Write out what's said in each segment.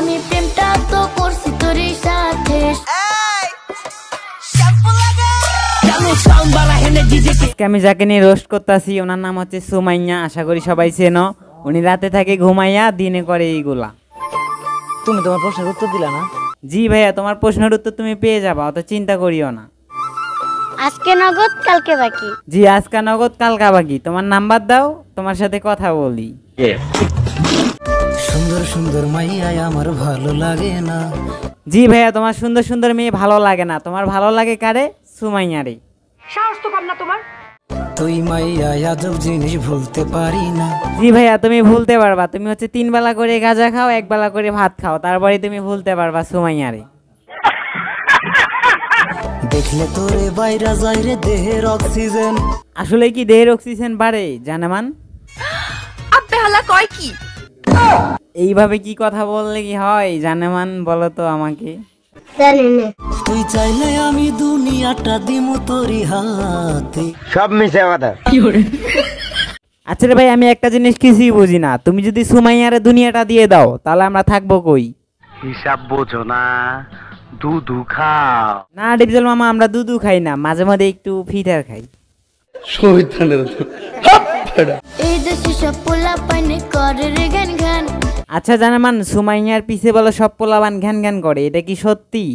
আমি প্রেমটা তো করছি তোর সাথে। আমি যাকে নিয়ে রোস্ট করতেছি ওনার নাম হচ্ছে সুমাইয়া, আশা করি সবাই চেনো। উনি রাতে থাকে ঘুমাইয়া, দিনে করে এইগুলা। তুমি তোমার প্রশ্নের উত্তর দিলা না? জি ভাইয়া, তোমার প্রশ্নের উত্তর তুমি পেয়ে যাবা, অত চিন্তা করিও না। আজকে নগদ কালকে বাকি। জি, আজকে নগদ কালকা বাকি। তোমার নাম্বার দাও, তোমার সাথে কথা বলি। সুন্দর সুন্দর মাইয়া আমার ভালো লাগে না। জি ভাইয়া, তোমার সুন্দর সুন্দর মেয়ে ভালো লাগে না, তোমার ভালো লাগে কারে? সুমাইয়ারে। সাহস তো কম না তোমার। তুই মাইয়া আজব জিনিস ভুলতে পারি না। জি ভাইয়া, তুমি ভুলতে পারবা। তুমি হচ্ছে 3 বেলা করে গাঁজা খাও, 1 বেলা করে ভাত খাও, তারপরে তুমি ভুলতে পারবা সুমাইয়ারে। দেখলে তোরে বাইরা যায় রে দেহের অক্সিজেন। আসলে কি দেহের অক্সিজেন বাড়ে জানেমান? আব্বে হালা কয় কি? এইভাবে কি কথা বললে কি হয় জানেমান, বলো তো আমাকে। জানি না। তুই চাইলে আমি দুনিয়াটা দিমু তোরি হাতে। সব মিশে কথা। আচ্ছা রে ভাই, আমি একটা জিনিস কিছুই বুঝি না। তুমি যদি সুমাইয়ারে দুনিয়াটা দিয়ে দাও তাহলে আমরা থাকবো কই? হিসাব বোঝো না, দুধু খাও। না ডিপজল মামা, আমরা দুধু খাই না, মাঝে মাঝে একটু ফিটার খাই। এই দেশে সব পোলা পাইনে করে রে গান গান। আচ্ছা জানেমান, সুমাইয়ার পিছে বলো সব পোলাবান ঘ্যান ঘ্যান করে, এটা কি সত্যি?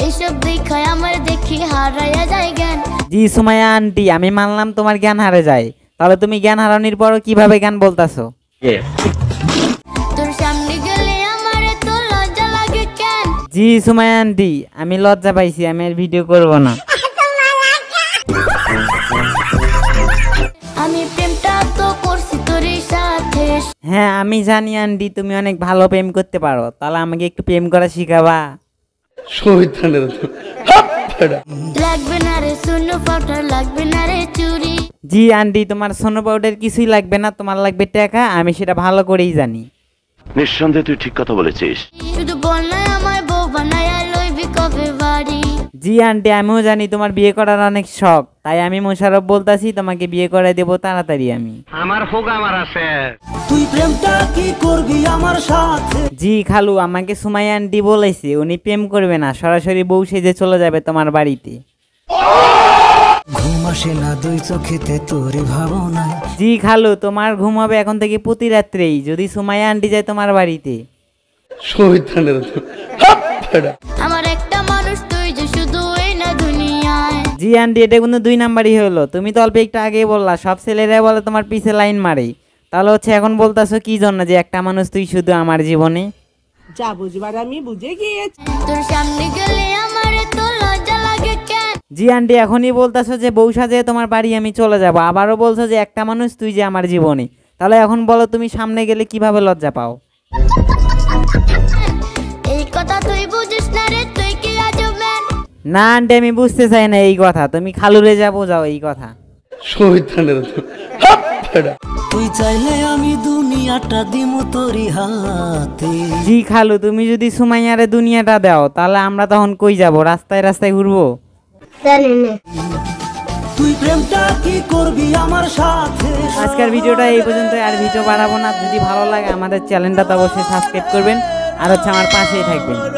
এইসব দেখায় আমার দেখি হারাইয়া যায় জ্ঞান। জি সুমাইয়া আন্টি, আমি মানলাম তোমার জ্ঞান হারে যায়, তাহলে তুমি জ্ঞান হারানোর পরও কিভাবে জ্ঞান বলতাছো? তোর সামনে গেলে আমার তো লজ্জা লাগে কেন? জি সুমাইয়া আন্টি, আমি লজ্জা পাইছি, আমি আর ভিডিও করব না। আমি প্রেমটা তো করছি তোর সাথে। হ্যাঁ আমি জানি আন্টি, তুমি অনেক ভালো প্রেম করতে পারো, তাহলে আমাকে একটু প্রেম করা শিখাবা? লাগবে না রে সোনো পাউডার, লাগবে না রে চুরি। জি আন্টি, তোমার সোনো পাউডার কিছুই লাগবে না, তোমার লাগবে টাকা, আমি সেটা ভালো করেই জানি। নিঃসন্দেহে তুই ঠিক কথা বলেছিস। শুধু বল না আমায় বউ বানায়া লইবি কবে বাড়ি। জি আন্টি, আমিও জানি তোমার বিয়ে করার অনেক শখ, তাই আমি মোশারফ বলতাছি তোমাকে বিয়ে করে দেবো তাড়াতাড়ি আমি। আমার হোক আমার আছে। তুই প্রেমটা কি করবি আমার সাথে? জি খালু, আমাকে সুমাইয়া আন্টি বলেছে উনি প্রেম করবে না, সরাসরি বউ সেজে চলে যাবে তোমার বাড়িতে। ঘুম আসে না দুই চোখেতে তোর ভাবনা। জি খালু, তোমার ঘুম হবে এখন থেকে প্রতি রাত্রেই যদি সুমাইয়া আন্টি যায় তোমার বাড়িতে। আমার একটা মানুষ তুই যে শুধু এই না দুনিয়ায়। জি আন্টি, এটা কিন্তু 2 নাম্বারই হলো। তুমি তো অল্প একটু আগেই বললা সব ছেলেরা বলে তোমার পিছে লাইন মারে, তাহলে হচ্ছে এখন বলতাছো কি জন্য যে একটা মানুষ তুই শুধু আমার জীবনে? যা বুঝবার আমি বুঝে গিয়েছি। তোর সামনে গেলে আমার তো লজ্জা লাগে কেন? জি আন্টি, এখনই বলতাছো যে বউ সাজিয়ে তোমার বাড়ি আমি চলে যাব, আবারও বলছো যে একটা মানুষ তুই যে আমার জীবনে, তাহলে এখন বলো তুমি সামনে গেলে কিভাবে লজ্জা পাও? এই কথা তুই বুঝিস না রে, তুই কি আজব ম্যান? না আন্টি, আমি বুঝতে চাই না এই কথা, তুমি খালুরে যাবো যাও এই কথা। তুই চাইলে আমি দুনিয়াটা দিমু তোরি হাতে। জি খালু, তুমি যদি সুমাইয়ারে দুনিয়াটা দাও তাহলে আমরা তখন কই যাব? রাস্তায় রাস্তায় ঘুরবো? জানি না। তুই প্রেমটা কি করবি আমার সাথে? আজকের ভিডিওটা এই পর্যন্ত, আর ভিডিও বাড়াবো না। যদি ভালো লাগে আমাদের চ্যানেলটা তো অবশ্যই সাবস্ক্রাইব করবেন, আর হচ্ছে আমার পাশেই থাকবেন।